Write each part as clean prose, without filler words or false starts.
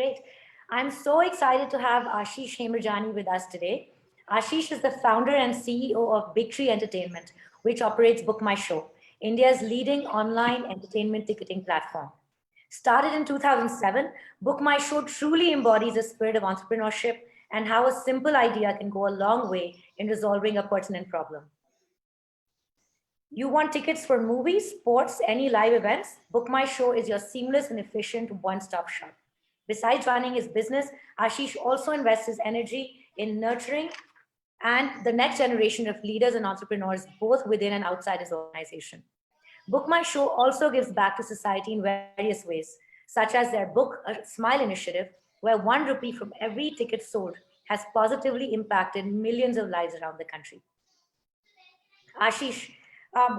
Great. I'm so excited to have Ashish Hemrajani with us today. Ashish is the founder and CEO of Big Tree Entertainment, which operates BookMyShow, India's leading online entertainment ticketing platform. Started in 2007, BookMyShow truly embodies the spirit of entrepreneurship and how a simple idea can go a long way in resolving a pertinent problem. You want tickets for movies, sports, any live events? Book My Show is your seamless and efficient one-stop shop. Besides running his business, Ashish also invests his energy in nurturing and the next generation of leaders and entrepreneurs, both within and outside his organization. Book My Show also gives back to society in various ways, such as their Book a Smile initiative, where 1 rupee from every ticket sold has positively impacted millions of lives around the country. Ashish,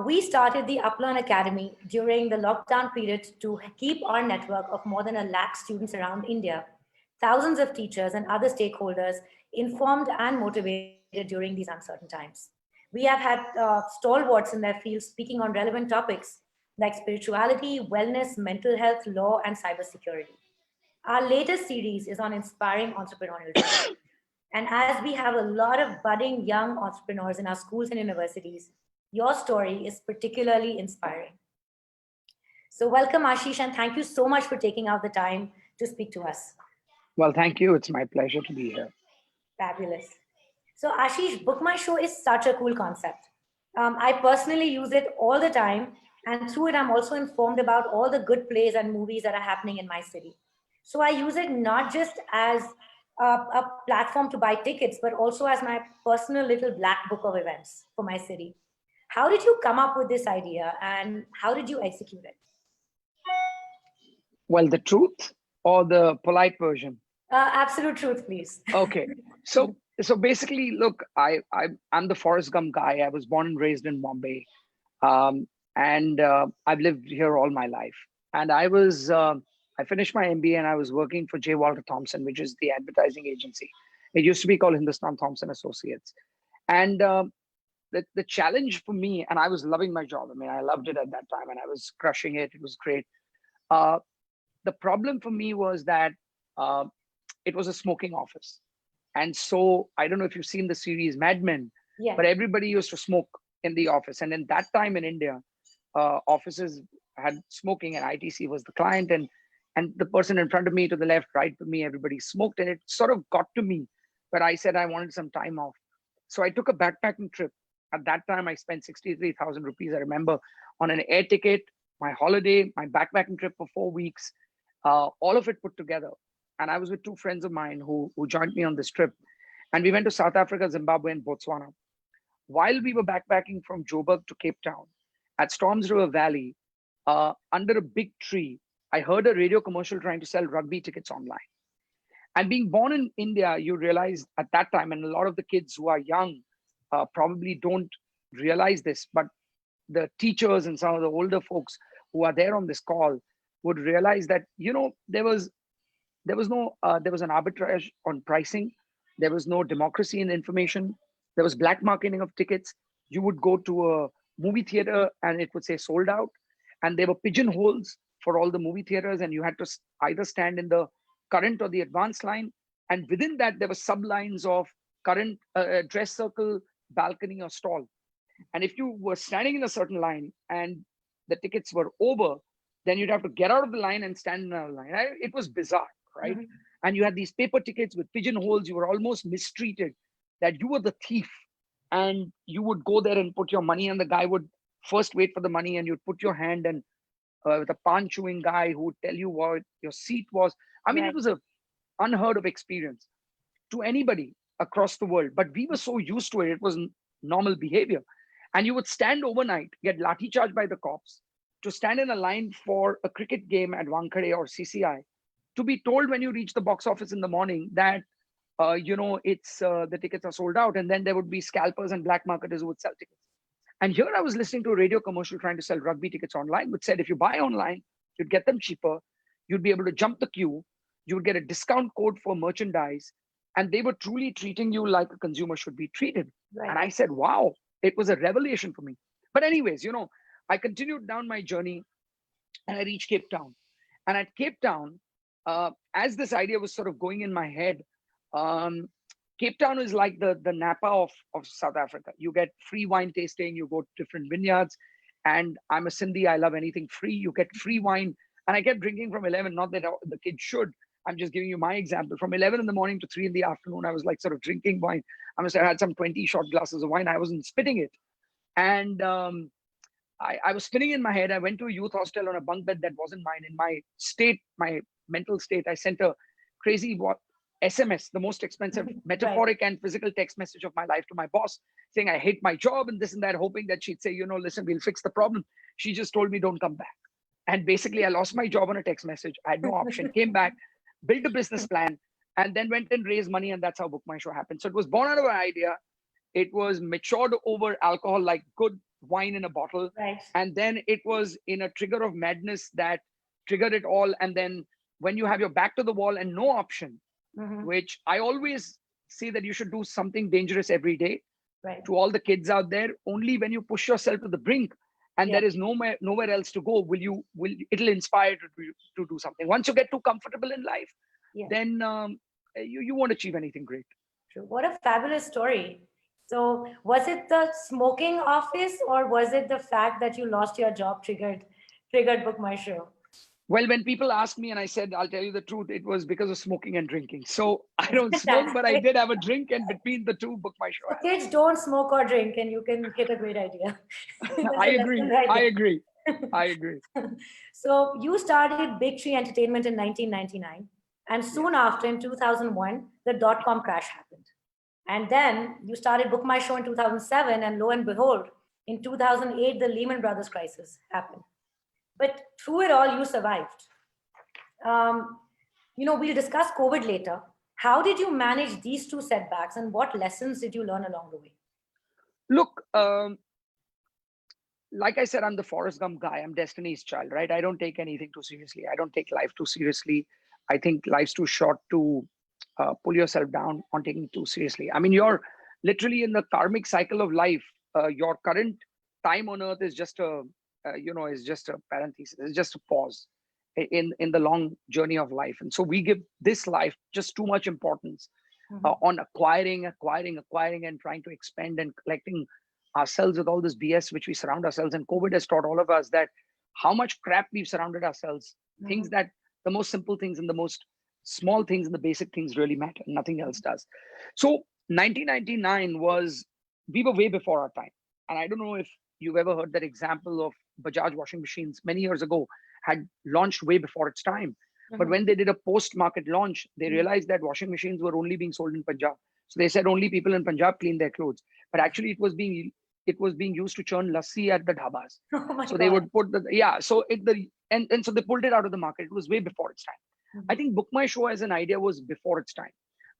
we started the Uplearn Academy during the lockdown period to keep our network of more than a lakh students around India, thousands of teachers and other stakeholders informed and motivated during these uncertain times. We have had stalwarts in their fields speaking on relevant topics like spirituality, wellness, mental health, law, and cybersecurity. Our latest series is on inspiring entrepreneurial dreams. And as we have a lot of budding young entrepreneurs in our schools and universities, your story is particularly inspiring. So, welcome, Ashish, and thank you so much for taking out the time to speak to us. Well, thank you. It's my pleasure to be here. Fabulous. So, Ashish, Book My Show is such a cool concept. I personally use it all the time, and through it, I'm also informed about all the good plays and movies that are happening in my city. So, I use it not just as a platform to buy tickets, but also as my personal little black book of events for my city. How did you come up with this idea and how did you execute it? Well, the truth or the polite version? Absolute truth, please. Okay. So basically, look, I'm the Forrest Gump guy. I was born and raised in Bombay, and I've lived here all my life. And I finished my MBA and I was working for J. Walter Thompson, which is the advertising agency. It used to be called Hindustan Thompson Associates. And the challenge for me, and I was loving my job. I mean, I loved it at that time and I was crushing it. It was great. Uh, the problem for me was that uh, it was a smoking office. And so I don't know if you've seen the series Mad Men, Yeah. but everybody used to smoke in the office. And in that time in India, offices had smoking and ITC was the client. And the person in front of me, to the left, right of me, everybody smoked. And it sort of got to me, but I said I wanted some time off. So I took a backpacking trip. At that time, I spent 63,000 rupees, I remember, on an air ticket, my holiday, my backpacking trip for 4 weeks, all of it put together. And I was with two friends of mine who joined me on this trip. And we went to South Africa, Zimbabwe, and Botswana. While we were backpacking from Joburg to Cape Town, at Storms River Valley, under a big tree, I heard a radio commercial trying to sell rugby tickets online. And being born in India, you realize at that time, and a lot of the kids who are young probably don't realize this, but the teachers and some of the older folks who are there on this call would realize that, there was an arbitrage on pricing. There was no democracy in information. There was black marketing of tickets. You would go to a movie theater and it would say sold out. And there were pigeonholes for all the movie theaters, and you had to either stand in the current or the advanced line. And within that, there were sublines of current, dress circle, balcony, or stall. And if you were standing in a certain line and the tickets were over, then you'd have to get out of the line and stand in another line. It was bizarre, right? Mhm. And you had these paper tickets with pigeonholes. You were almost mistreated, that you were the thief. And you would go there and put your money, and the guy would first wait for the money, and you'd put your hand, and with a pan chewing guy who would tell you what your seat was. I mean, it Right. was a unheard of experience to anybody across the world. But we were so used to it, it was normal behavior. And you would stand overnight, get lathi charged by the cops, to stand in a line for a cricket game at Wankhede or CCI, to be told when you reach the box office in the morning that it's the tickets are sold out, and then there would be scalpers and black marketers who would sell tickets. And here I was listening to a radio commercial trying to sell rugby tickets online, which said if you buy online, you'd get them cheaper, you'd be able to jump the queue, you would get a discount code for merchandise, and they were truly treating you like a consumer should be treated. And Right. I said, wow, it was a revelation for me. But anyways, I continued down my journey and I reached Cape Town. And at Cape Town, as this idea was sort of going in my head, um, Cape Town is like the Napa of South Africa. You get free wine tasting, you go to different vineyards. And I'm a Sindhi, I love anything free. You get free wine. And I kept drinking from 11, not that the kids should. I'm just giving you my example. From 11 in the morning to 3 in the afternoon, I was like sort of drinking wine. I must have had some 20 short glasses of wine. I wasn't spitting it. And I was spinning in my head. I went to a youth hostel on a bunk bed that wasn't mine. In my state, my mental state, I sent a crazy SMS, the most expensive metaphoric and physical text message of my life to my boss, saying I hate my job and this and that, hoping that she'd say, listen, we'll fix the problem. She just told me, don't come back. And basically, I lost my job on a text message. I had no option. Came back, built a business plan, and then went and raised money. And that's how BookMyShow happened. So it was born out of an idea. It was matured over alcohol, like good wine in a bottle. Right. And then it was in a trigger of madness that triggered it all. And then when you have your back to the wall and no option, which I always say that you should do something dangerous every day. Right. To all the kids out there, only when you push yourself to the brink and there is nowhere else to go, it'll inspire you to do something. Once you get too comfortable in life, then you won't achieve anything great. True. What a fabulous story. So was it the smoking office, or was it the fact that you lost your job triggered BookMyShow? Well, when people ask me and I said, I'll tell you the truth, it was because of smoking and drinking. So I don't smoke, but I did have a drink, and between the two, BookMyShow. So kids, don't smoke or drink, and you can get a great idea. I agree. I agree. I agree. So you started Big Tree Entertainment in 1999, and soon after, in 2001, the dot-com crash happened. And then you started BookMyShow in 2007, and lo and behold, in 2008, the Lehman Brothers crisis happened. But through it all, you survived. We'll discuss COVID later. How did you manage these two setbacks, and what lessons did you learn along the way? Look, like I said, I'm the Forrest Gump guy. I'm Destiny's Child, right? I don't take anything too seriously. I don't take life too seriously. I think life's too short to pull yourself down on taking it too seriously. I mean, you're literally in the karmic cycle of life. Your current time on earth is just a parenthesis. It's just a pause in the long journey of life. And so we give this life just too much importance on acquiring and trying to expand and collecting ourselves with all this BS which we surround ourselves. And COVID has taught all of us that how much crap we've surrounded ourselves, things that the most simple things and the most small things and the basic things really matter. Nothing else does. So 1999 we were way before our time. And I don't know if you've ever heard that example of Bajaj washing machines many years ago had launched way before its time. But when they did a post-market launch, they realized that washing machines were only being sold in Punjab. So they said only people in Punjab clean their clothes. But actually it was being used to churn lassi at the dhabas. So they would put so they pulled it out of the market. It was way before its time. I think BookMyShow as an idea was before its time.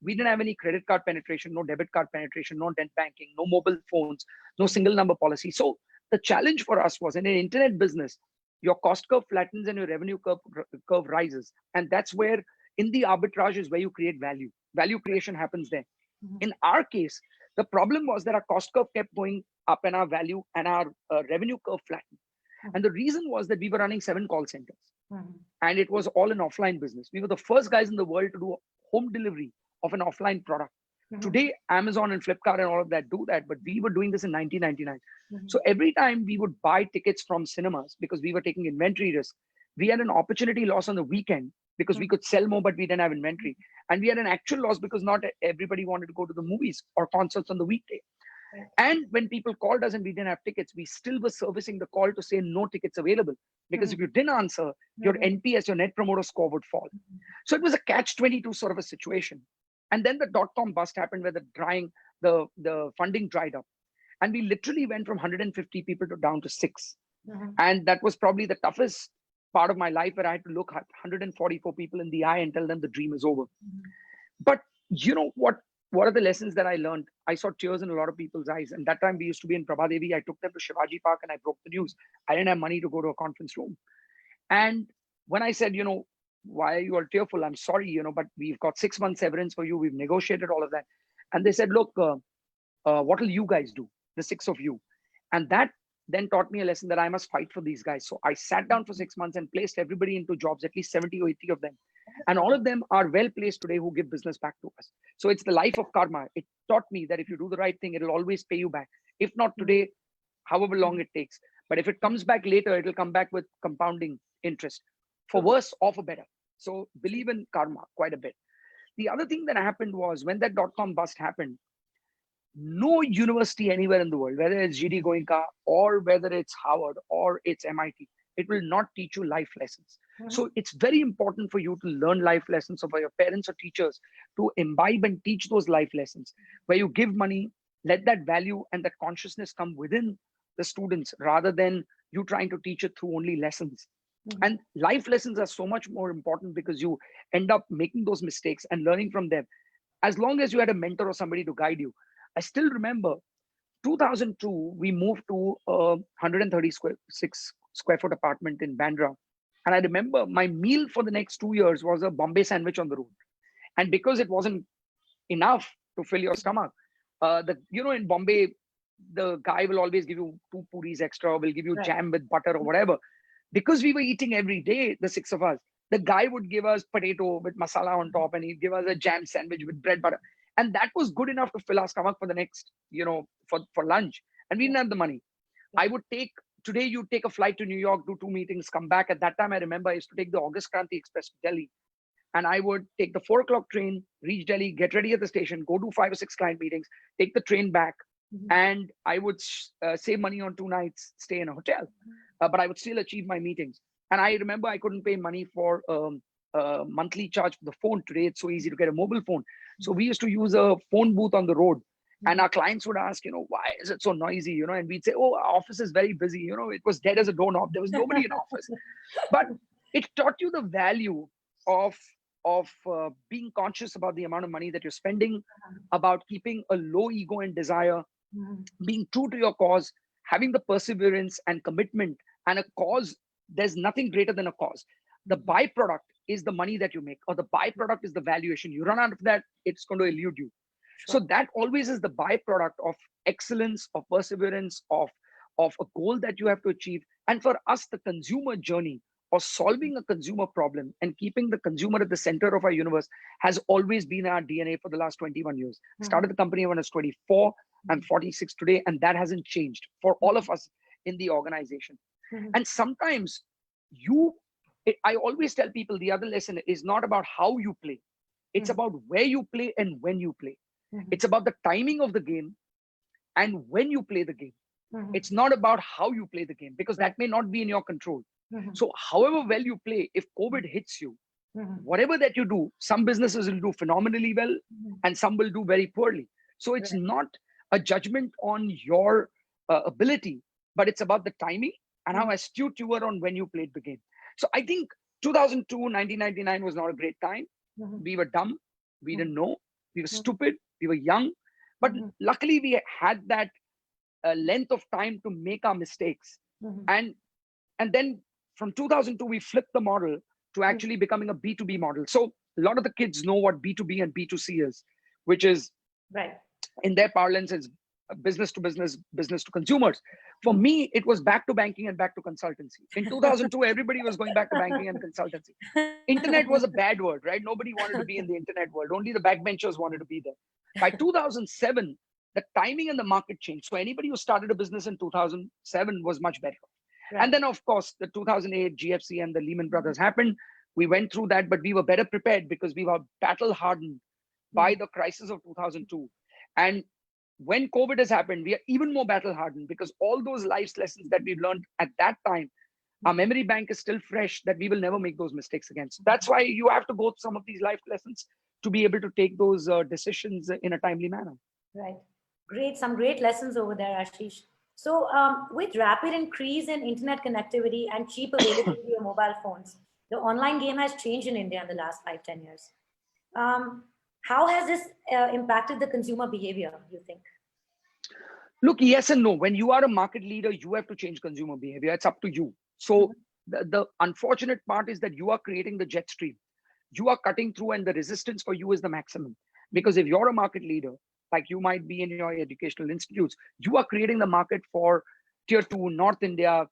We didn't have any credit card penetration, no debit card penetration, no net banking, no mobile phones, no single number policy. So the challenge for us was, in an internet business, your cost curve flattens and your revenue curve rises. And that's where, in the arbitrage, is where you create value. Value creation happens there. In our case, the problem was that our cost curve kept going up and our value and our revenue curve flattened. And the reason was that we were running 7 call centers. And it was all an offline business. We were the first guys in the world to do home delivery of an offline product. Today, Amazon and Flipkart and all of that do that, but we were doing this in 1999. So every time we would buy tickets from cinemas, because we were taking inventory risk, we had an opportunity loss on the weekend because we could sell more, but we didn't have inventory. And we had an actual loss because not everybody wanted to go to the movies or concerts on the weekday. And when people called us and we didn't have tickets, we still were servicing the call to say no tickets available. Because if you didn't answer, your NPS, your net promoter score, would fall. So it was a catch-22 sort of a situation. And then the dot-com bust happened, where the funding dried up. And we literally went from 150 people down to 6. And that was probably the toughest part of my life, where I had to look at 144 people in the eye and tell them the dream is over. But you know what are the lessons that I learned? I saw tears in a lot of people's eyes. And that time we used to be in Prabhadevi. I took them to Shivaji Park and I broke the news. I didn't have money to go to a conference room. And when I said, why are you all tearful? I'm sorry, but we've got 6 months severance for you. We've negotiated all of that. And they said, look, what will you guys do? The 6 of you. And that then taught me a lesson that I must fight for these guys. So I sat down for 6 months and placed everybody into jobs, at least 70 or 80 of them. And all of them are well placed today who give business back to us. So it's the life of karma. It taught me that if you do the right thing, it'll always pay you back. If not today, however long it takes. But if it comes back later, it'll come back with compounding interest, for worse or for better. So believe in karma quite a bit. The other thing that happened was when that dot-com bust happened, no university anywhere in the world, whether it's GD Goenka or whether it's Harvard or it's MIT, it will not teach you life lessons. So it's very important for you to learn life lessons, or for your parents or teachers to imbibe and teach those life lessons, where you give money, let that value and that consciousness come within the students rather than you trying to teach it through only lessons. And life lessons are so much more important because you end up making those mistakes and learning from them. As long as you had a mentor or somebody to guide you. I still remember 2002, we moved to a 136 square foot apartment in Bandra. And I remember my meal for the next 2 years was a Bombay sandwich on the road. And because it wasn't enough to fill your stomach, in Bombay, the guy will always give you 2 puris extra, will give you jam with butter or whatever. Because we were eating every day, the 6 of us, the guy would give us potato with masala on top, and he'd give us a jam sandwich with bread butter. And that was good enough to fill our stomach for the next, for lunch. And we didn't have the money. I would today you take a flight to New York, do 2 meetings, come back. At that time, I remember I used to take the August Kranti Express to Delhi. And I would take the 4 o'clock train, reach Delhi, get ready at the station, go do 5 or 6 client meetings, take the train back. And I would save money on 2 nights, stay in a hotel. But I would still achieve my meetings. And I remember I couldn't pay money for a monthly charge for the phone. Today, it's so easy to get a mobile phone. So we used to use a phone booth on the road. And our clients would ask, why is it so noisy? And we'd say, oh, our office is very busy. It was dead as a doorknob. There was nobody in office. But it taught you the value of being conscious about the amount of money that you're spending, about keeping a low ego and desire, being true to your cause, having the perseverance and commitment. And a cause, there's nothing greater than a cause. The byproduct is the money that you make, or the byproduct is the valuation. You run out of that, it's going to elude you. So that always is the byproduct of excellence, of perseverance, of a goal that you have to achieve. And for us, the consumer journey, or solving a consumer problem and keeping the consumer at the center of our universe, has always been our DNA for the last 21 years. Started the company when I was 24. I'm 46 today, and that hasn't changed for all of us in the organization. And sometimes I always tell people the other lesson is not about how you play. It's about where you play and when you play. It's about the timing of the game and when you play the game. It's not about how you play the game, because that may not be in your control. So however well you play, if COVID hits you, whatever that you do, some businesses will do phenomenally well and some will do very poorly. So it's not a judgment on your ability, but it's about the timing and how astute you were on when you played the game. So I think 2002, 1999 was not a great time. We were dumb. We didn't know. We were stupid. We were young. But luckily, we had that length of time to make our mistakes. And then from 2002, we flipped the model to actually becoming a B2B model. So a lot of the kids know what B2B and B2C is, which is, in their parlance, is business to business, business to consumers. For me, it was back to banking and back to consultancy. In 2002, everybody was going back to banking and consultancy. Internet was a bad word, right? Nobody wanted to be in the internet world. Only the backbenchers wanted to be there. By 2007, the timing and the market changed. So anybody who started a business in 2007 was much better. And then, of course, the 2008 GFC and the Lehman Brothers happened. We went through that, but we were better prepared because we were battle hardened by the crisis of 2002. And when COVID has happened, we are even more battle hardened because all those life lessons that we've learned at that time, our memory bank is still fresh, that we will never make those mistakes again. So that's why you have to go through some of these life lessons to be able to take those decisions in a timely manner. Right. Great. Some great lessons over there, Ashish. So with rapid increase in internet connectivity and cheap availability of mobile phones, the online game has changed in India in the last 5-10 years. How has this impacted the consumer behavior, you think? Look, yes and no. When you are a market leader, you have to change consumer behavior. It's up to you. So the unfortunate part is that you are creating the jet stream. You are cutting through, and the resistance for you is the maximum. Because if you're a market leader, like you might be in your educational institutes, you are creating the market for tier 2, North India,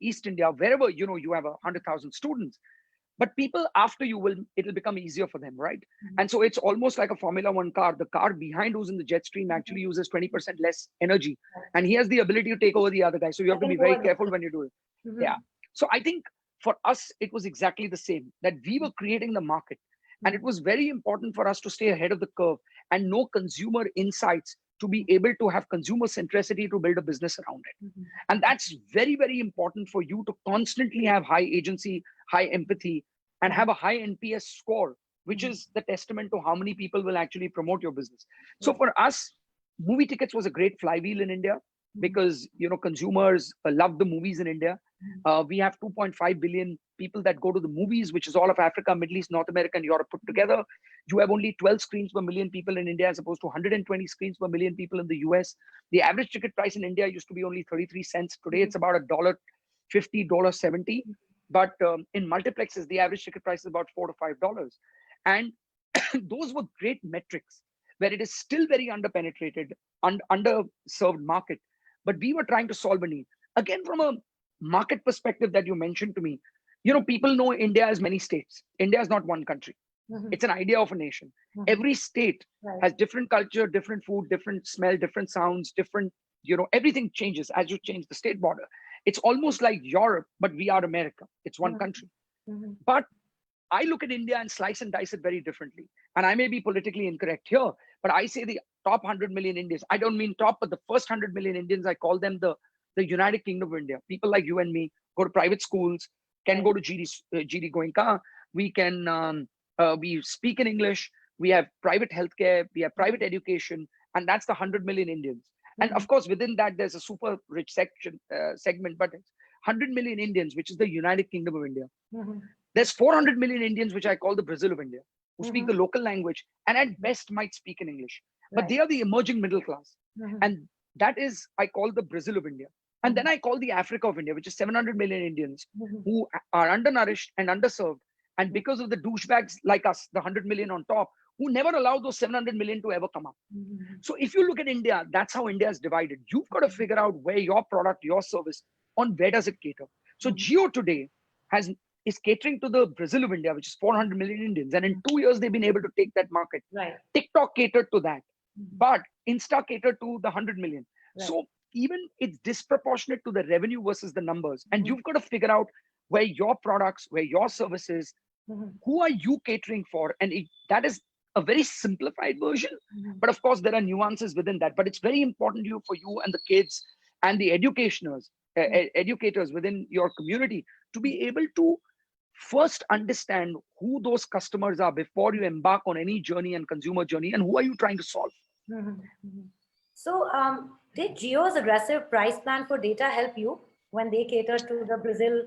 East India, wherever, you have 100,000 students. but people after you it'll become easier for them, right? And so it's almost like a Formula One car. The car behind who's in the jet stream actually uses 20% less energy, and he has the ability to take over the other guy. So you have to be very careful when you do it. Yeah. So I think for us, it was exactly the same, that we were creating the market. And it was very important for us to stay ahead of the curve and know consumer insights to be able to have consumer centricity to build a business around it. And that's very, very important for you to constantly have high agency, high empathy, and have a high NPS score, which is the testament to how many people will actually promote your business. So for us, movie tickets was a great flywheel in India because, you know, consumers love the movies in India. We have 2.5 billion people that go to the movies, which is all of Africa, Middle East, North America, and Europe put together. You have only 12 screens per million people in India, as opposed to 120 screens per million people in the US. The average ticket price in India used to be only 33 cents. Today, it's about $1.50, $1.70. But in multiplexes, the average ticket price is about $4 to $5. And those were great metrics where it is still very underpenetrated, underserved market. But we were trying to solve a need. Again, from a market perspective that you mentioned to me, you know, people know India as many states. India is not one country. It's an idea of a nation. Every state has different culture, different food, different smell, different sounds, different, you know, everything changes as you change the state border. It's almost like Europe, but we are America. It's one country. But I look at India and slice and dice it very differently. And I may be politically incorrect here, but I say the top 100 million Indians. I don't mean top, but the first 100 million Indians, I call them the United Kingdom of India. People like you and me go to private schools, can go to GD Goenka. We can, we speak in English. We have private healthcare. We have private education. And that's the 100 million Indians. And of course, within that, there's a super rich segment, but it's 100 million Indians, which is the United Kingdom of India. There's 400 million Indians, which I call the Brazil of India, who speak the local language and at best might speak in English. But they are the emerging middle class. And that is, I call the Brazil of India. And then I call the Africa of India, which is 700 million Indians who are undernourished and underserved. And because of the douchebags like us, the 100 million on top, who never allow those 700 million to ever come up. So if you look at India, that's how India is divided. You've got to figure out where your product, your service, on where does it cater. So Jio today is catering to the Brazil of India, which is 400 million Indians. And in 2 years, they've been able to take that market. TikTok catered to that, but Insta catered to the 100 million. So even it's disproportionate to the revenue versus the numbers. And you've got to figure out where your products, where your services, who are you catering for? And that is a very simplified version. But of course, there are nuances within that. But it's very important for you and the kids and the educators within your community to be able to first understand who those customers are before you embark on any journey and consumer journey, and who are you trying to solve. So did Jio's aggressive price plan for data help you when they cater to the Brazil?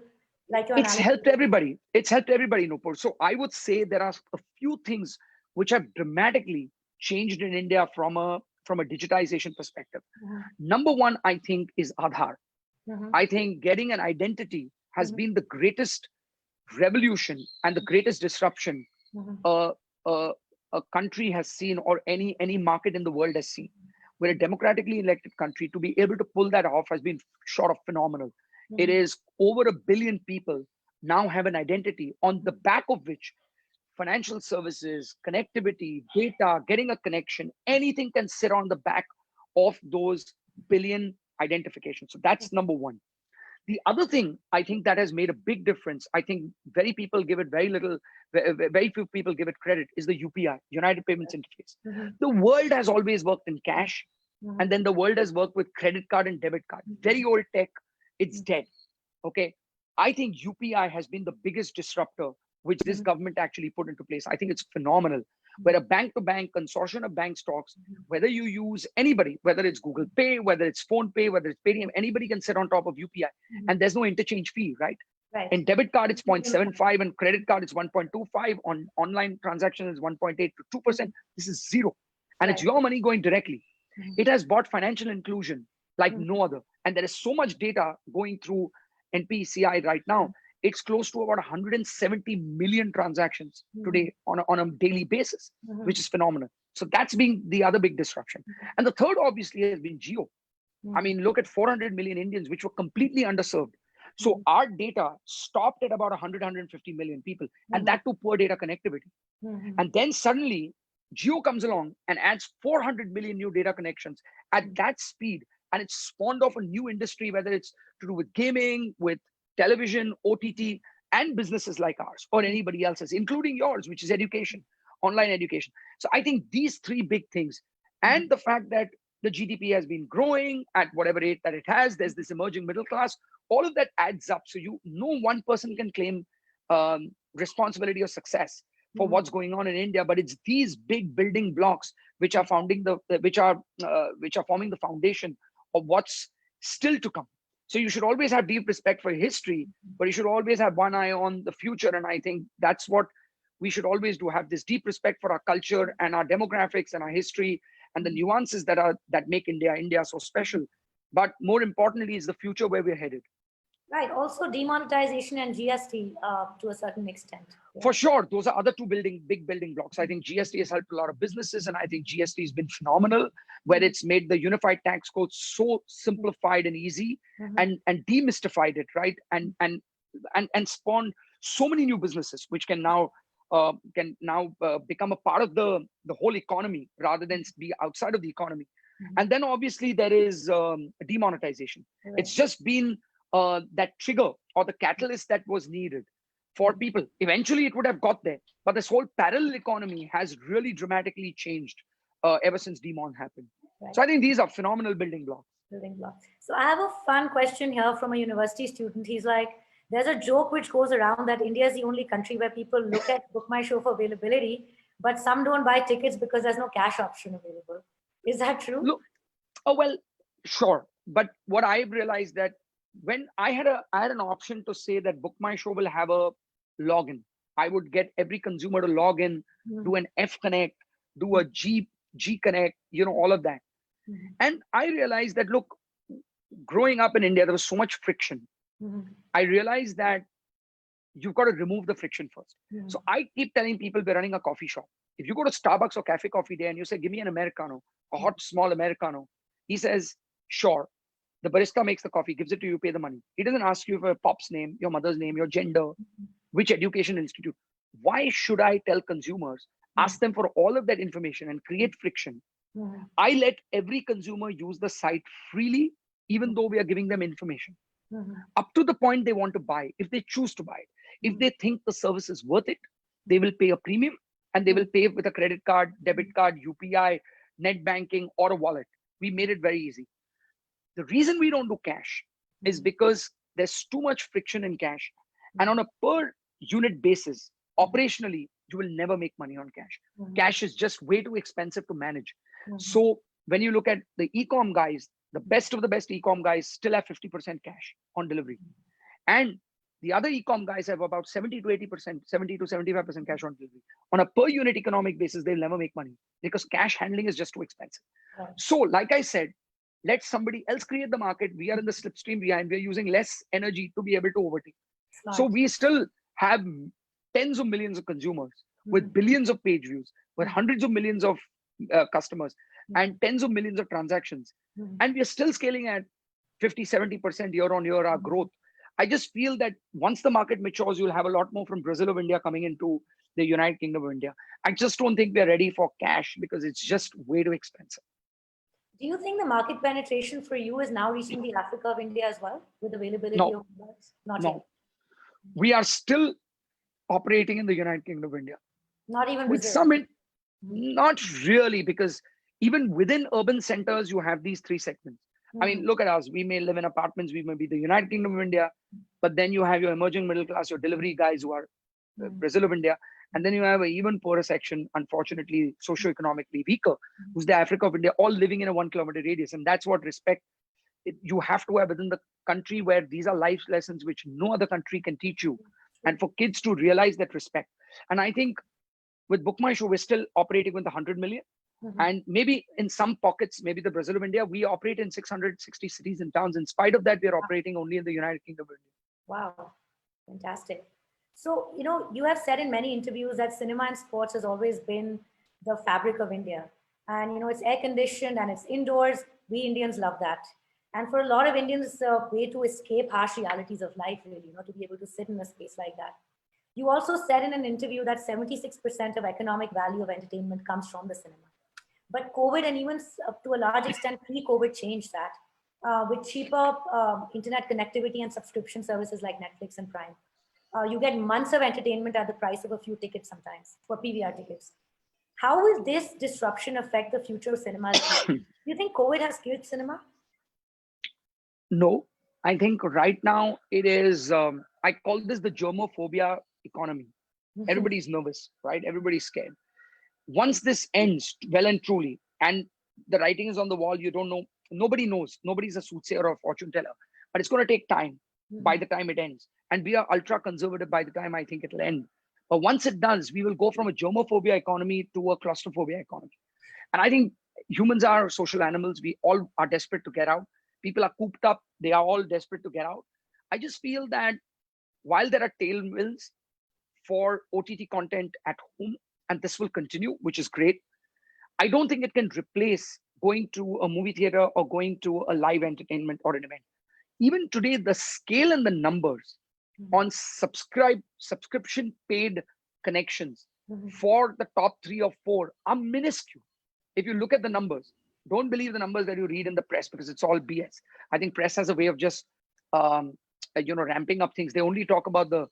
Like it's helped everybody. It's helped everybody, Nupur. So I would say there are a few things which have dramatically changed in India from a digitization perspective. Number one, I think, is Aadhaar. I think getting an identity has been the greatest revolution and the greatest disruption a country has seen, or any market in the world has seen. We're a democratically elected country. To be able to pull that off has been short of phenomenal. It is over 1 billion people now have an identity on the back of which financial services, connectivity, data, getting a connection, anything can sit on the back of those billion identifications. So that's number one. The other thing I think that has made a big difference, I think very few people give it credit, is the UPI, United Payments Interface. The world has always worked in cash, and then the world has worked with credit card and debit card. Very old tech, it's dead. Okay. I think UPI has been the biggest disruptor which this government actually put into place. I think it's phenomenal. Where a bank-to-bank consortium of banks talks, whether you use anybody, whether it's Google Pay, whether it's Phone Pay, whether it's Paytm, anybody can sit on top of UPI, and there's no interchange fee, right? In debit card, it's 0.75, and credit card, it's 1.25. On online transactions, it's 1.8 to 2%. This is zero, and it's your money going directly. It has brought financial inclusion like no other, and there is so much data going through NPCI right now. It's close to about 170 million transactions today on a daily basis, which is phenomenal. So that's been the other big disruption. And the third, obviously, has been Jio. I mean, look at 400 million Indians, which were completely underserved. So our data stopped at about 100, 150 million people, and that too poor data connectivity. And then suddenly Geo comes along and adds 400 million new data connections at that speed. And it's spawned off a new industry, whether it's to do with gaming, with television, OTT, and businesses like ours or anybody else's, including yours, which is education, online education. So I think these three big things, and the fact that the GDP has been growing at whatever rate that it has, there's this emerging middle class, all of that adds up. So no one person can claim responsibility or success for what's going on in India, but it's these big building blocks which are forming the foundation of what's still to come. So you should always have deep respect for history, but you should always have one eye on the future. And I think that's what we should always do, have this deep respect for our culture and our demographics and our history and the nuances that make India so special. But more importantly is the future where we're headed. Right. Also demonetization and GST to a certain extent. Yeah. For sure. Those are other two big building blocks. I think GST has helped a lot of businesses, and I think GST has been phenomenal, where it's made the unified tax code so simplified and easy and demystified it, right? And spawned so many new businesses, which can now become a part of the whole economy rather than be outside of the economy. And then obviously there is demonetization. Right. It's just been that trigger or the catalyst that was needed for people. Eventually it would have got there, but this whole parallel economy has really dramatically changed ever since demon happened. Right. So I think these are phenomenal building blocks. So I have a fun question here from a university student. He's like, there's a joke which goes around that India is the only country where people look at BookMyShow for availability, but some don't buy tickets because there's no cash option available. Is that true? Look, well, sure. But what I've realized that when I had an option to say that BookMyShow will have a login, I would get every consumer to log in, do an F Connect, do a G Connect, all of that. And I realized that, look, growing up in India, there was so much friction. I realized that you've got to remove the friction first. So I keep telling people we're running a coffee shop. If you go to Starbucks or Cafe Coffee Day and you say, give me an Americano, a hot, small Americano, he says, sure. The barista makes the coffee, gives it to you, pay the money. He doesn't ask you for your pop's name, your mother's name, your gender, which education institute. Why should I tell consumers, ask them for all of that information and create friction? I let every consumer use the site freely, even though we are giving them information. Up to the point they want to buy, if they choose to buy it. If they think the service is worth it, they will pay a premium, and they will pay with a credit card, debit card, UPI, net banking, or a wallet. We made it very easy. The reason we don't do cash is because there's too much friction in cash. And on a per unit basis, operationally, you will never make money on cash. Cash is just way too expensive to manage. So when you look at the e-com guys, the best of the best e-com guys still have 50% cash on delivery. And the other e-com guys have about 70 to 80%, 70 to 75% cash on delivery. On a per unit economic basis, they'll never make money because cash handling is just too expensive. So like I said, let somebody else create the market. We are in the slipstream behind. We're using less energy to be able to overtake. So we still have tens of millions of consumers with billions of page views, with hundreds of millions of customers and tens of millions of transactions. And we are still scaling at 50, 70% year on year, our growth. I just feel that once the market matures, you'll have a lot more from Brazil of India coming into the United Kingdom of India. I just don't think we're ready for cash because it's just way too expensive. Do you think the market penetration for you is now reaching the Africa of India as well with availability of products? Not yet. We are still operating in the United Kingdom of India. Not even with Brazil. Not really, because even within urban centers, you have these three segments. I mean, look at us. We may live in apartments. We may be the United Kingdom of India, but then you have your emerging middle class, your delivery guys who are Brazil of India. And then you have an even poorer section, unfortunately, socioeconomically weaker, who's the Africa of India, all living in a 1 kilometer radius. And that's what respect you have to have within the country, where these are life lessons which no other country can teach you. And for kids to realize that respect. And I think with BookMyShow, we're still operating with 100 million. And maybe in some pockets, maybe the Brazil of India, we operate in 660 cities and towns. In spite of that, we're operating only in the United Kingdom of India. Wow, fantastic. So, you have said in many interviews that cinema and sports has always been the fabric of India. And, it's air conditioned and it's indoors. We Indians love that. And for a lot of Indians, it's a way to escape harsh realities of life, really, to be able to sit in a space like that. You also said in an interview that 76% of economic value of entertainment comes from the cinema. But COVID and even up to a large extent pre-COVID changed that with cheaper internet connectivity and subscription services like Netflix and Prime. You get months of entertainment at the price of a few tickets sometimes for PVR tickets. How will this disruption affect the future of cinemas? Do you think COVID has killed cinema? No, I think right now it is, I call this the germophobia economy. Everybody's nervous, right? Everybody's scared. Once this ends well and truly, and the writing is on the wall, you don't know, nobody knows, nobody's a soothsayer or fortune teller, but it's going to take time by the time it ends. And we are ultra conservative by the time I think it'll end. But once it does, we will go from a germophobia economy to a claustrophobia economy. And I think humans are social animals. We all are desperate to get out. People are cooped up. They are all desperate to get out. I just feel that while there are tailwinds for OTT content at home, and this will continue, which is great, I don't think it can replace going to a movie theater or going to a live entertainment or an event. Even today, the scale and the numbers on subscription paid connections for the top 3 or 4 are minuscule. If you look at the numbers, don't believe the numbers that you read in the press because it's all BS. I think press has a way of just ramping up things. They only talk about the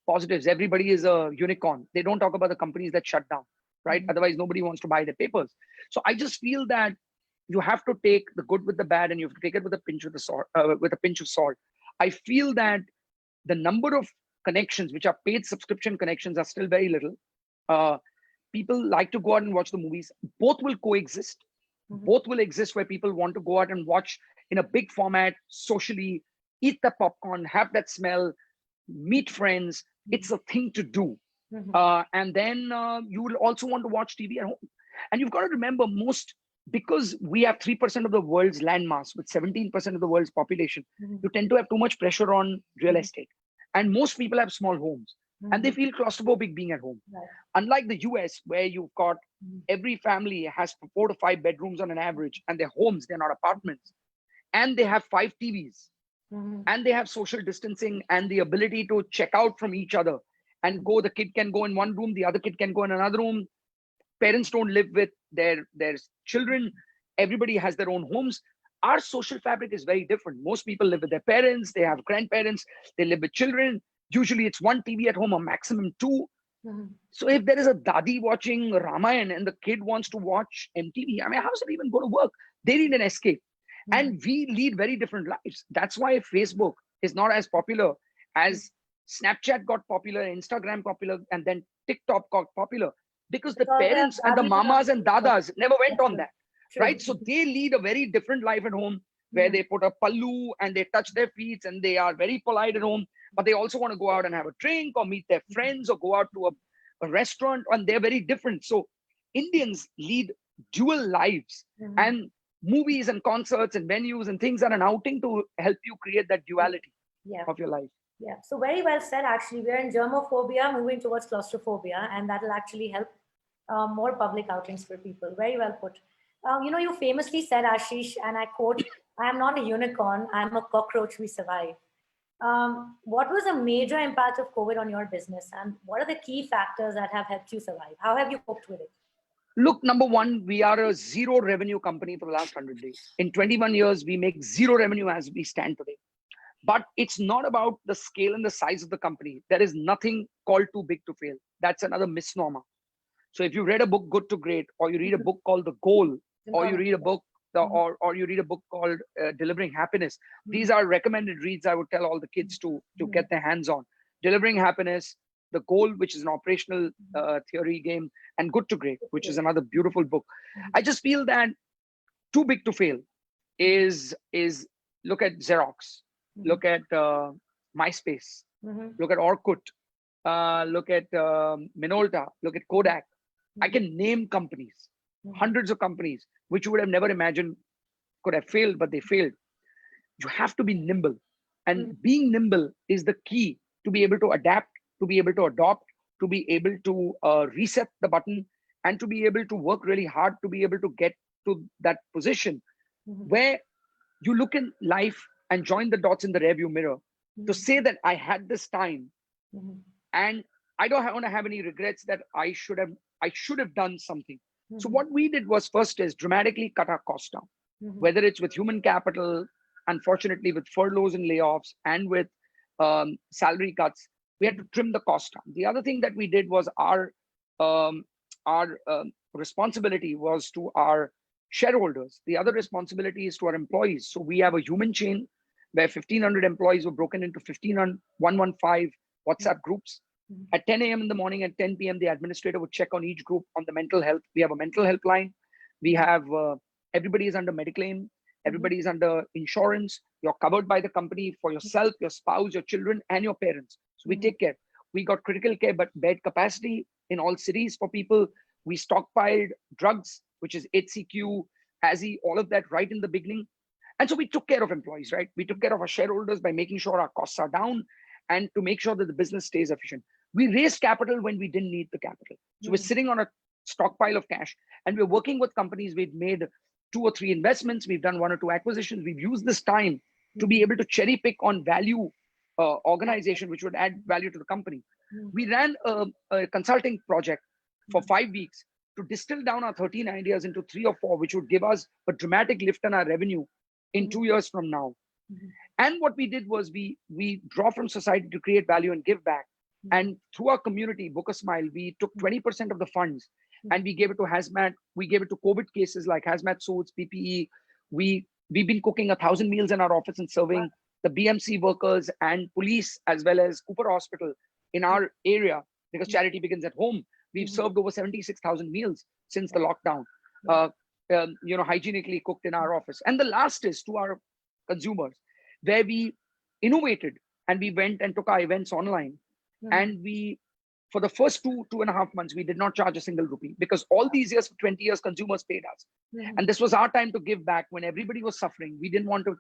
positives. Everybody is a unicorn. They don't talk about the companies that shut down, right? Otherwise, nobody wants to buy their papers. So I just feel that you have to take the good with the bad, and you have to take it with a pinch of salt. I feel that the number of connections which are paid subscription connections are still very little. People like to go out and watch the movies. Both will coexist. Both will exist where people want to go out and watch in a big format, socially, eat the popcorn, have that smell, meet friends. It's a thing to do. And then you will also want to watch TV at home. And you've got to remember, because we have 3% of the world's landmass with 17% of the world's population, you tend to have too much pressure on real estate. And most people have small homes and they feel claustrophobic being at home. Unlike the US, where you've got every family has 4 to 5 bedrooms on an average, and they're homes, they're not apartments. And they have 5 TVs. And they have social distancing and the ability to check out from each other and go. The kid can go in one room, the other kid can go in another room. Parents don't live with their children. Everybody has their own homes. Our social fabric is very different. Most people live with their parents, they have grandparents, they live with children. Usually it's 1 TV at home, or maximum 2. So if there is a dadi watching Ramayana and the kid wants to watch MTV, I mean, how's it even going to work? They need an escape. And we lead very different lives. That's why Facebook is not as popular as Snapchat got popular, Instagram popular, and then TikTok got popular, because the parents and the mamas and dadas never went on that, right? So they lead a very different life at home, where they put a pallu and they touch their feet and they are very polite at home, but they also want to go out and have a drink or meet their friends or go out to a restaurant, and they're very different. So Indians lead dual lives, and movies and concerts and venues and things are an outing to help you create that duality of your life. Yeah, so very well said. Actually, we're in germophobia moving towards claustrophobia, and that will actually help more public outings for people. Very well put. You famously said, Ashish, and I quote, "I am not a unicorn, I'm a cockroach, we survive." What was a major impact of COVID on your business, and what are the key factors that have helped you survive? How have you coped with it? Look, number one, we are a 0 revenue company for the last 100 days. In 21 years, we make 0 revenue as we stand today. But it's not about the scale and the size of the company. There is nothing called too big to fail. That's another misnomer. So if you read a book, Good to Great, or you read a book called The Goal, or you read a book, or you read a book called Delivering Happiness, these are recommended reads I would tell all the kids to get their hands on. Delivering Happiness, The Goal, which is an operational theory game, and Good to Great, which is another beautiful book. I just feel that too big to fail is look at Xerox, look at MySpace, look at Orkut, look at Minolta, look at Kodak. I can name companies, hundreds of companies, which you would have never imagined could have failed, but they failed. You have to be nimble. And being nimble is the key to be able to adapt, to be able to adopt, to be able to reset the button, and to be able to work really hard to be able to get to that position where you look in life and join the dots in the rearview mirror to say that I had this time and I don't want to have any regrets that I should have done something. So what we did was first is dramatically cut our costs down, whether it's with human capital, unfortunately with furloughs and layoffs, and with salary cuts. We had to trim the cost down. The other thing that we did was um, our responsibility was to our shareholders. The other responsibility is to our employees. So we have a human chain where 1,500 employees were broken into 115 WhatsApp groups. At 10 a.m. in the morning and 10 p.m., the administrator would check on each group on the mental health. We have a mental health line. We have everybody is under Mediclaim. Everybody is under insurance. You're covered by the company for yourself, your spouse, your children, and your parents. So we take care. We got critical care but bed capacity in all cities for people. We stockpiled drugs, which is HCQ, ASI, all of that right in the beginning. And so we took care of employees, right? We took care of our shareholders by making sure our costs are down and to make sure that the business stays efficient. We raised capital when we didn't need the capital. So we're sitting on a stockpile of cash and we're working with companies. We've made 2 or 3 investments. We've done 1 or 2 acquisitions. We've used this time to be able to cherry pick on value organization, which would add value to the company. We ran a consulting project for 5 weeks to distill down our 13 ideas into 3 or 4, which would give us a dramatic lift in our revenue in 2 years from now. And what we did was we draw from society to create value and give back. And through our community, Book a Smile, we took 20% of the funds and we gave it to hazmat. We gave it to COVID cases like hazmat suits, PPE. We've been cooking 1,000 meals in our office and serving the BMC workers and police as well as Cooper Hospital in our area, because charity begins at home. We've served over 76,000 meals since the lockdown, hygienically cooked in our office. And the last is to our consumers, where we innovated and we went and took our events online. And we, for the first 2.5 months, we did not charge a single rupee, because all these years, for 20 years, consumers paid us. And this was our time to give back when everybody was suffering. We didn't want to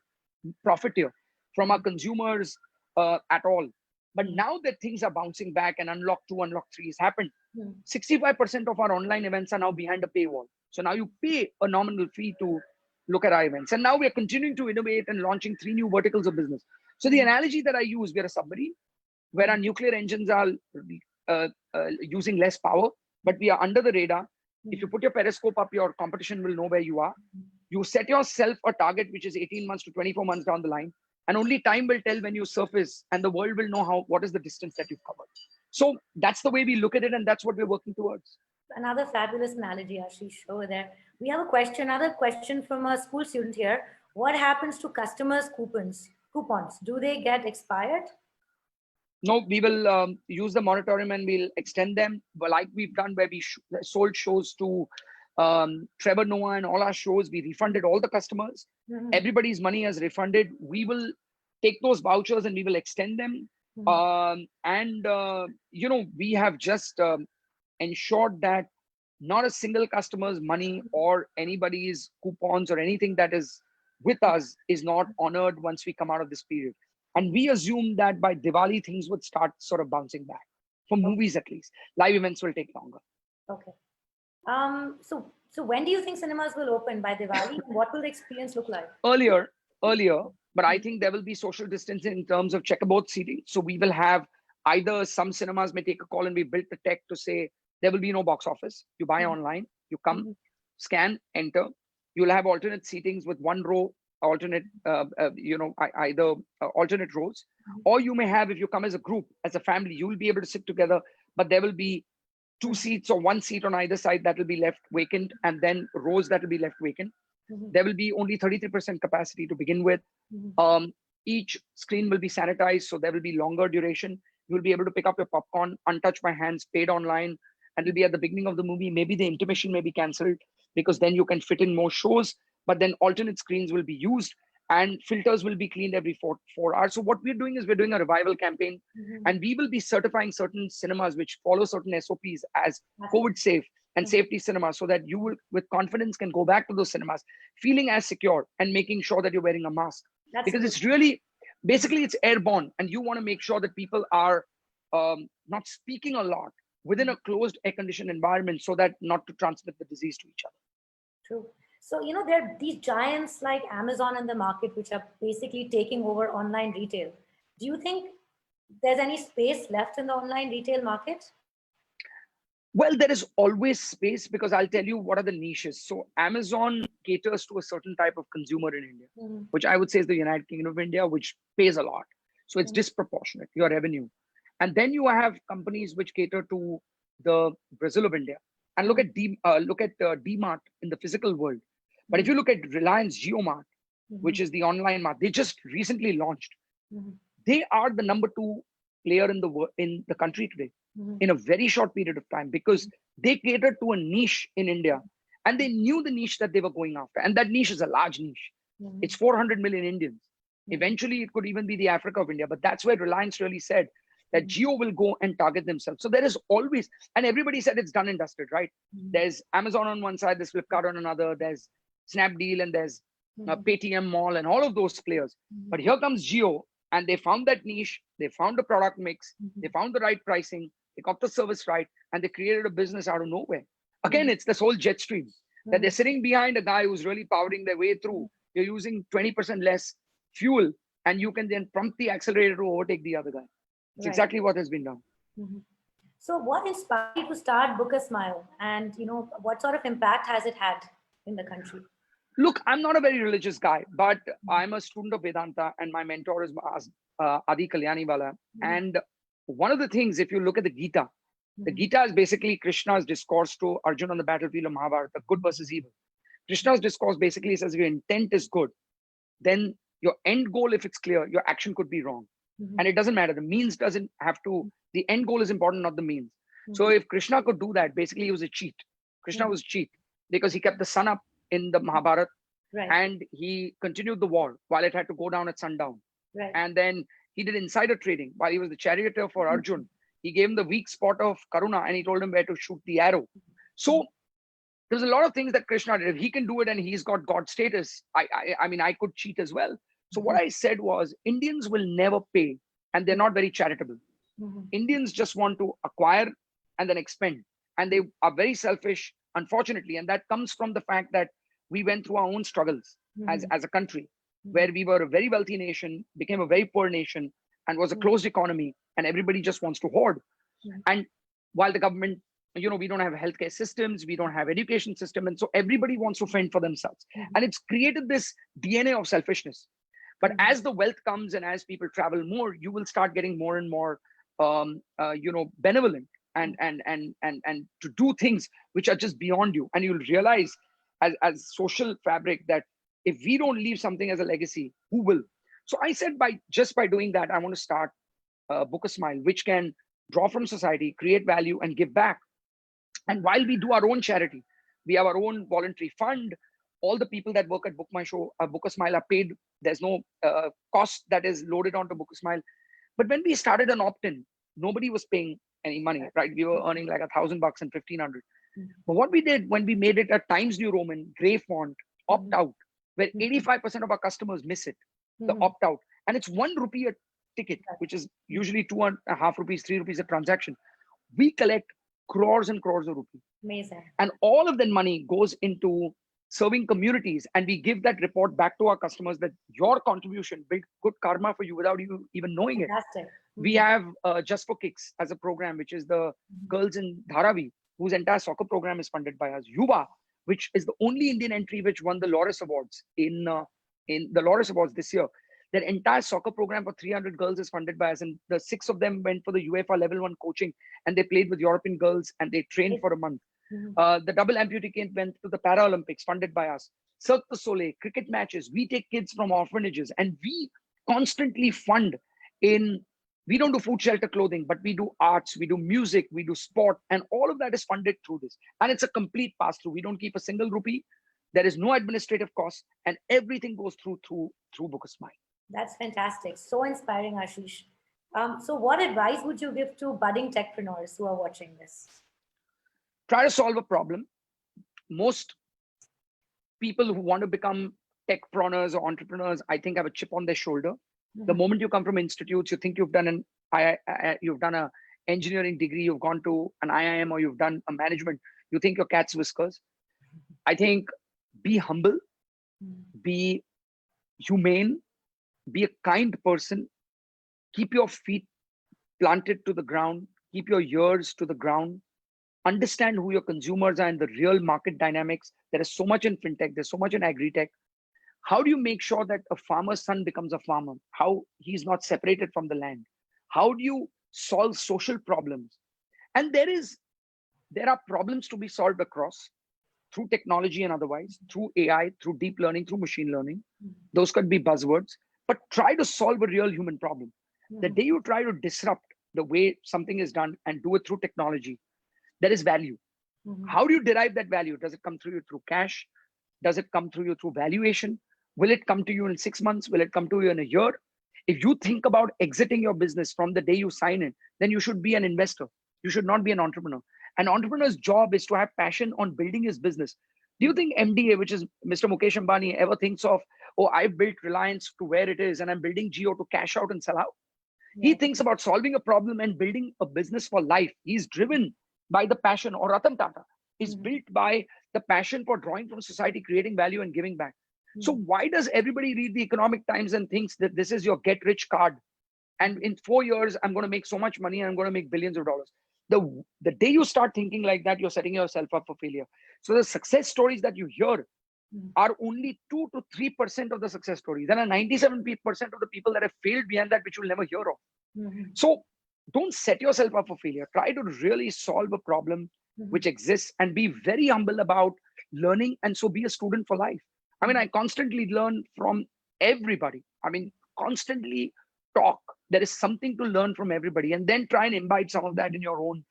profit here from our consumers at all. But now that things are bouncing back and Unlock 2, Unlock 3 has happened, 65% of our online events are now behind a paywall. So now you pay a nominal fee to look at our events. And now we're continuing to innovate and launching 3 new verticals of business. So the analogy that I use, we're a submarine where our nuclear engines are using less power, but we are under the radar. If you put your periscope up, your competition will know where you are. You set yourself a target, which is 18 months to 24 months down the line. And only time will tell when you surface, and the world will know what is the distance that you've covered. So that's the way we look at it, and that's what we're working towards. Another fabulous analogy, Ashish, over there. We have another question from a school student here. What happens to customers' coupons? Do they get expired? No, we will use the moratorium and we'll extend them. But like we've done where we sold shows to Trevor Noah and all our shows, we refunded all the customers. Everybody's money is refunded. We will take those vouchers and we will extend them. We have just ensured that not a single customer's money or anybody's coupons or anything that is with us is not honored once we come out of this period. And we assume that by Diwali, things would start sort of bouncing back. For movies, at least. Live events will take longer. Okay. So when do you think cinemas will open? By Diwali? What will the experience look like? Earlier, but I think there will be social distancing in terms of checkerboard seating. So we will have either some cinemas may take a call and we built the tech to say there will be no box office. You buy online, you come, scan, enter. You'll have alternate seatings with 1 row, alternate alternate rows, or you may have, if you come as a group, as a family, you will be able to sit together, but there will be 2 seats or 1 seat on either side that will be left vacant, and then rows that will be left vacant. There will be only 33% capacity to begin with. Each screen will be sanitized, so there will be longer duration. You will be able to pick up your popcorn untouched by hands, paid online, and it'll be at the beginning of the movie. Maybe the intermission may be cancelled, because then you can fit in more shows, but then alternate screens will be used and filters will be cleaned every 4 hours. So what we're doing is we're doing a revival campaign, and we will be certifying certain cinemas which follow certain SOPs as COVID safe and safety cinemas, so that you will, with confidence, can go back to those cinemas feeling as secure and making sure that you're wearing a mask. Because it's really, basically it's airborne, and you want to make sure that people are not speaking a lot within a closed air-conditioned environment, so that not to transmit the disease to each other. True. So, there are these giants like Amazon in the market, which are basically taking over online retail. Do you think there's any space left in the online retail market? Well, there is always space, because I'll tell you what are the niches. So Amazon caters to a certain type of consumer in India, Mhm. which I would say is the United Kingdom of India, which pays a lot. So it's Mhm. disproportionate, your revenue. And then you have companies which cater to the Brazil of India. And look Mhm. at DMart in the physical world. But if Mhm. you look at Reliance JioMart, which Mhm. is the online mart, they just recently launched. Mhm. They are the number two player in the country today Mhm. in a very short period of time, because they catered to a niche in India, and they knew the niche that they were going after. And that niche is a large niche. Mhm. It's 400 million Indians. Mhm. Eventually, it could even be the Africa of India. But that's where Reliance really said that Mhm. Geo will go and target themselves. So there is always, and everybody said it's done and dusted, right? Mhm. There's Amazon on one side, there's Flipkart on another, there's Snapdeal, and there's Mhm. Paytm Mall, and all of those players. But Mhm. here comes Geo, and they found that niche, they found the product mix, they Mhm. found the right pricing, they got the service right, and they created a business out of nowhere. Again, Mhm. it's this whole jet stream that they're Mhm. sitting behind a guy who's really powering their way through. You're using 20% less fuel, and you can then pump the accelerator to overtake the other guy. It's Right. exactly what has been done. Mhm. So, what inspired you to start Book a Smile, and what sort of impact has it had in the country? Look, I'm not a very religious guy, but Mhm. I'm a student of Vedanta, and my mentor is Adi Kalyaniwala. Mhm. And one of the things, if you look at the Mhm. Gita is basically Krishna's discourse to Arjuna on the battlefield of Mahabharata, good versus evil. Krishna's discourse basically says if your intent is good, then your end goal, if it's clear, your action could be wrong. Mhm. And it doesn't matter. The means doesn't have to, the end goal is important, not the means. So Mhm. if Krishna could do that, basically he was a cheat. Krishna Mhm. was cheat because he kept the sun up in the Mahabharata, Right. and he continued the war while it had to go down at sundown. Right. And then he did insider trading while he was the charioteer for Mhm. Arjun. He gave him the weak spot of Karuna, and he told him where to shoot the arrow. Mhm. So there's a lot of things that Krishna did. If he can do it and he's got God status, I mean, I could cheat as well. So what Mhm. I said was, Indians will never pay, and they're not very charitable. Mhm. Indians just want to acquire and then expend, and they are very selfish, unfortunately. And that comes from the fact that we went through our own struggles Mhm. as a country, Mhm. where we were a very wealthy nation, became a very poor nation, and was a Mhm. closed economy, and everybody just wants to hoard. Mhm. And while the government, we don't have healthcare systems, we don't have education system, and so everybody wants to fend for themselves, Mhm. and it's created this DNA of selfishness. But Mhm. as the wealth comes and as people travel more, you will start getting more and more benevolent, and to do things which are just beyond you. And you'll realize, as social fabric, that if we don't leave something as a legacy, who will? So I said, by doing that, I want to start Book a Smile, which can draw from society, create value, and give back. And while we do our own charity, we have our own voluntary fund. All the people that work at BookMyShow, Book a Smile, are paid. There's no cost that is loaded onto Book a Smile. But when we started an opt-in, nobody was paying any money, right? We were earning like $1,000 and 1,500. Mhm. But what we did when we made it a Times New Roman, gray font, opt Mhm. out, where Mhm. 85% of our customers miss it, the Mhm. opt out, and it's 1 rupee a ticket, which is Mhm. usually 2.5 rupees, 3 rupees a transaction. We collect crores and crores of rupees, Amazing. and all of that money goes into serving communities, and we give that report back to our customers that your contribution built good karma for you without you even knowing it. Fantastic. We Mhm. have Just for Kicks as a program, which is the girls in Dharavi, whose entire soccer program is funded by us. Yuva, which is the only Indian entry which won the Loris Awards in the Loris Awards this year. Their entire soccer program for 300 girls is funded by us, and the 6 of them went for the UEFA Level 1 coaching, and they played with European girls, and they trained for a month. Mhm. The double amputee kid went to the Paralympics, funded by us. Cirque du Soleil, cricket matches. We take kids from orphanages, and we constantly fund in. We don't do food, shelter, clothing, but we do arts, we do music, we do sport, and all of that is funded through this. And it's a complete pass through. We don't keep a single rupee. There is no administrative cost, and everything goes through Book a Smile. That's fantastic. So inspiring, Ashish. So, what advice would you give to budding techpreneurs who are watching this? Try to solve a problem. Most people who want to become techpreneurs or entrepreneurs, I think, have a chip on their shoulder. The Mhm. moment you come from institutes, you think you've done you've done a engineering degree, you've gone to an IIM, or you've done a management, you think you're cat's whiskers. I think be humble, be humane, be a kind person, keep your feet planted to the ground, keep your ears to the ground, understand who your consumers are and the real market dynamics. There is so much in fintech, there's so much in agri-tech. How do you make sure that a farmer's son becomes a farmer? How he's not separated from the land? How do you solve social problems? And there are problems to be solved across through technology and otherwise, through AI, through deep learning, through machine learning. Those could be buzzwords, but try to solve a real human problem. The day you try to disrupt the way something is done and do it through technology, there is value. How do you derive that value? Does it come through you through cash? Does it come through you through valuation? Will it come to you in 6 months? Will it come to you in a year? If you think about exiting your business from the day you sign in, then you should be an investor. You should not be an entrepreneur. An entrepreneur's job is to have passion on building his business. Do you think MDA, which is Mr. Mukesh Ambani, ever thinks of, oh, I've built Reliance to where it is and I'm building Geo to cash out and sell out? He thinks about solving a problem and building a business for life. He's driven by the passion. Or Ratan Tata is built by the passion for drawing from society, creating value and giving back. So why does everybody read the Economic Times and thinks that this is your get rich card? And in 4 years, I'm going to make so much money and I'm going to make billions of dollars. The day you start thinking like that, you're setting yourself up for failure. So the success stories that you hear are only 2 to 3% of the success stories. There are 97% of the people that have failed behind that, which you'll never hear of. So don't set yourself up for failure. Try to really solve a problem which exists and be very humble about learning. And so be a student for life. I mean, I constantly learn from everybody. I mean, constantly talk. There is something to learn from everybody, and then try and imbibe some of that in your own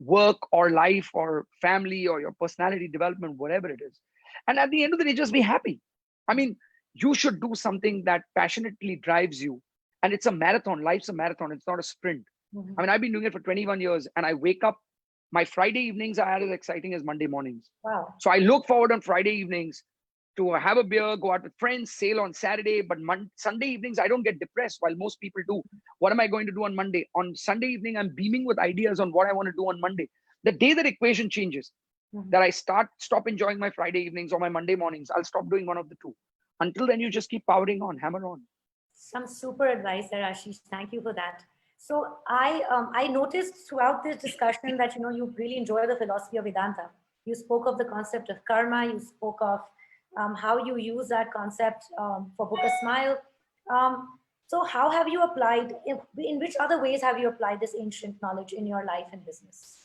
work or life or family or your personality development, whatever it is. And at the end of the day, just be happy. I mean, you should do something that passionately drives you. And it's a marathon. Life's a marathon. It's not a sprint. I mean, I've been doing it for 21 years and I wake up, my Friday evenings are as exciting as Monday mornings. Wow. So I look forward on Friday evenings to have a beer, go out with friends, sail on Saturday. But Sunday evenings, I don't get depressed while most people do. What am I going to do on Monday? On Sunday evening, I'm beaming with ideas on what I want to do on Monday. The day that equation changes, that I stop enjoying my Friday evenings or my Monday mornings, I'll stop doing one of the two. Until then, you just keep powering on, hammer on. Some super advice there, Ashish. Thank you for that. So I noticed throughout this discussion that you really enjoy the philosophy of Vedanta. You spoke of the concept of karma. You spoke of how you use that concept for Book a Smile. So how have you applied, in which other ways have you applied this ancient knowledge in your life and business?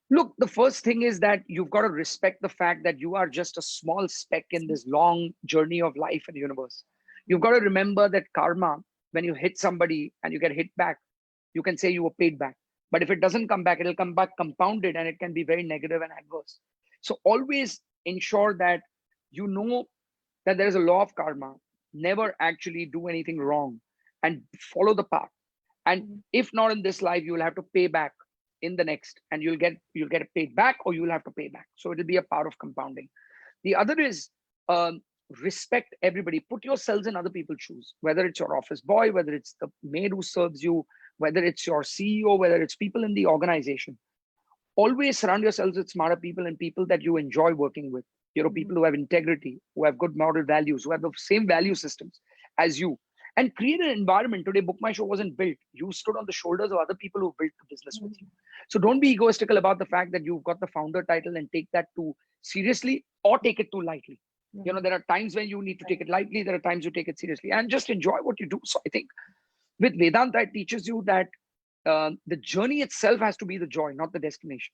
Look, the first thing is that you've got to respect the fact that you are just a small speck in this long journey of life and universe. You've got to remember that karma, when you hit somebody and you get hit back, you can say you were paid back. But if it doesn't come back, it'll come back compounded and it can be very negative and adverse. So always ensure that you know that there is a law of karma. Never actually do anything wrong and follow the path. And if not in this life, you will have to pay back in the next, and you'll get it paid back or you'll have to pay back. So it'll be a part of compounding. The other is respect everybody. Put yourselves in other people's shoes, whether it's your office boy, whether it's the maid who serves you, whether it's your CEO, whether it's people in the organization. Always surround yourselves with smarter people and people that you enjoy working with. People who have integrity, who have good moral values, who have the same value systems as you. And create an environment. Today, BookMyShow wasn't built. You stood on the shoulders of other people who built the business with you. So don't be egoistical about the fact that you've got the founder title and take that too seriously or take it too lightly. There are times when you need to take it lightly. There are times you take it seriously and just enjoy what you do. So I think with Vedanta, it teaches you that the journey itself has to be the joy, not the destination,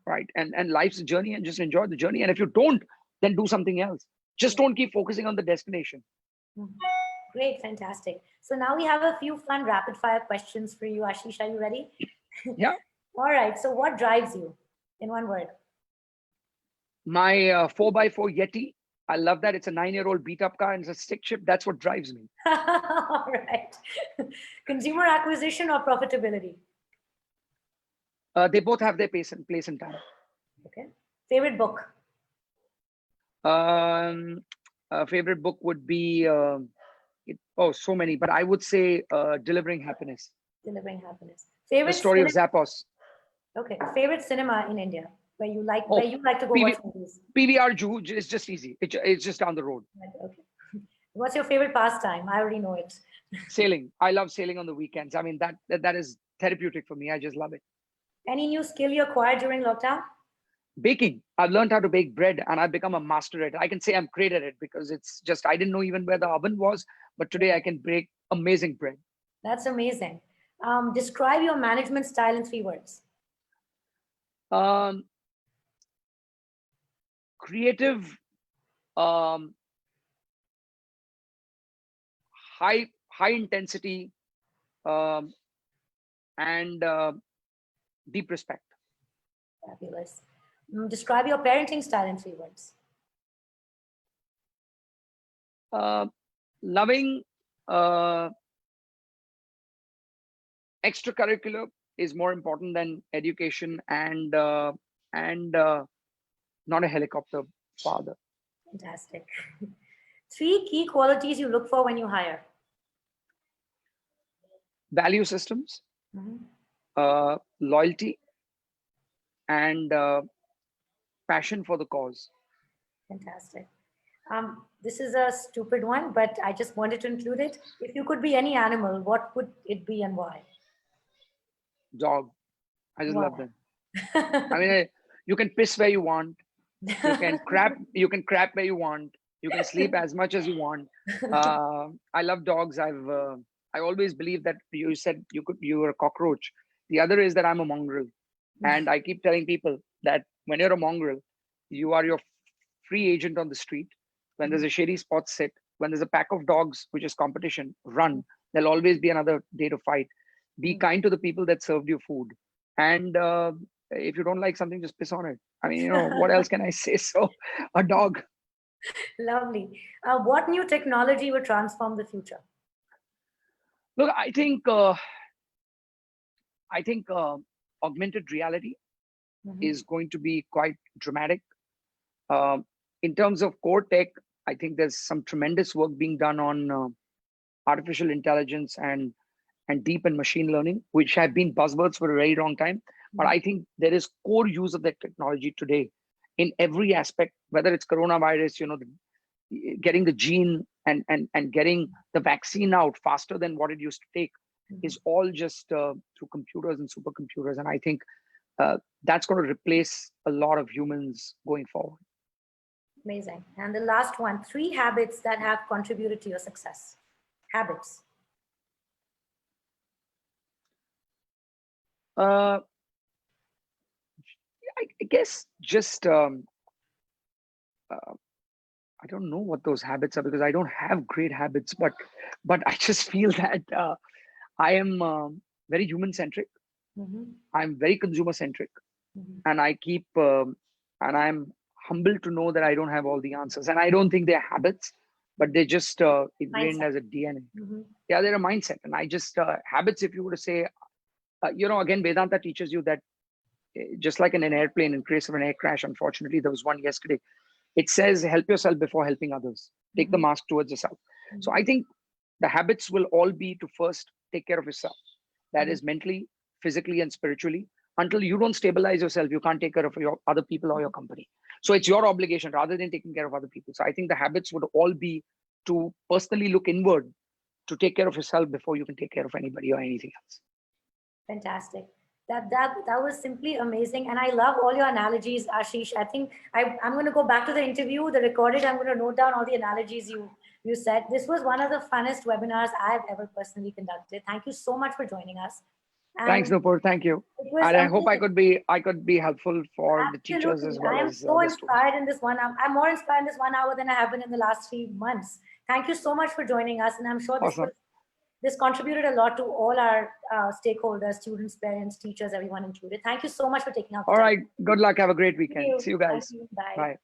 right? And life's a journey, and just enjoy the journey. And if you don't, then do something else. Just don't keep focusing on the destination. Great, fantastic. So now we have a few fun rapid fire questions for you, Ashish. Are you ready? Yeah. All right. So what drives you in one word? My 4x4 Yeti. I love that. It's a 9-year-old beat up car and it's a stick shift. That's what drives me. All right. Consumer acquisition or profitability? They both have their place and time. Okay. Favorite book? Favorite book would be, so many, but I would say Delivering Happiness. Delivering Happiness. Favorite The story of Zappos. Okay. Favorite cinema in India? where you like Oh, where you like to go watch movies? PVR Juhu is just easy. It's just down the road. Okay. What's your favorite pastime? I already know it. Sailing. I love sailing on the weekends. I mean, that is therapeutic for me. I just love it. Any new skill you acquired during lockdown? Baking. I've learned how to bake bread and I've become a master at it. I can say I'm great at it because it's just, I didn't know even where the oven was, but today I can bake amazing bread. That's amazing. Describe your management style in 3 words. Um, Creative, um, high intensity, um, and deep respect. Fabulous. Describe your parenting style in 3 words. Loving, extracurricular is more important than education, and not a helicopter father. Fantastic. 3 key qualities you look for when you hire. Value systems, loyalty, and passion for the cause. Fantastic. This is a stupid one, but I just wanted to include it. If you could be any animal, what would it be and why? Dog. I just Why? love them. I mean, you can piss where you want. You can crap. You can crap where you want. You can sleep as much as you want. I love dogs. I always believe that you said you were a cockroach. The other is that I'm a mongrel, and I keep telling people that when you're a mongrel, you are your free agent on the street. When there's a shady spot, sit. When there's a pack of dogs, which is competition, run. There'll always be another day to fight. Be kind to the people that served you food, and if you don't like something, just piss on it. I mean, what else can I say? So, a dog. Lovely. What new technology will transform the future? Look, I think augmented reality is going to be quite dramatic. In terms of core tech, I think there's some tremendous work being done on artificial intelligence and deep and machine learning, which have been buzzwords for a very long time. But I think there is core use of that technology today in every aspect, whether it's coronavirus, getting the gene and getting the vaccine out faster than what it used to take is all just through computers and supercomputers. And I think that's going to replace a lot of humans going forward. Amazing. And the last one, 3 habits that have contributed to your success. Habits. I guess just I don't know what those habits are because I don't have great habits, but I just feel that I am very human centric. I'm very consumer centric, and I keep and I'm humbled to know that I don't have all the answers, and I don't think they're habits, but they're just ingrained Mindset. as a DNA. Yeah, they're a mindset, and I just habits. If you were to say, again, Vedanta teaches you that just like in an airplane, in case of an air crash, unfortunately, there was one yesterday. It says, help yourself before helping others. Take the mask towards yourself. So I think the habits will all be to first take care of yourself. That is mentally, physically, and spiritually. Until you don't stabilize yourself, you can't take care of your other people or your company. So it's your obligation rather than taking care of other people. So I think the habits would all be to personally look inward, to take care of yourself before you can take care of anybody or anything else. Fantastic. That was simply amazing. And I love all your analogies, Ashish. I think I'm going to go back to the interview, the recorded. I'm going to note down all the analogies you said. This was one of the funnest webinars I've ever personally conducted. Thank you so much for joining us. And thanks, Nupur. Thank you. And I hope I could be helpful for the teachers as well. I am so inspired in this 1 hour. I'm more inspired in this 1 hour than I have been in the last 3 months. Thank you so much for joining us. And I'm sure this contributed a lot to all our stakeholders, students, parents, teachers, everyone included. Thank you so much for taking up. All right. Good luck. Have a great weekend. See you guys. Bye. Bye.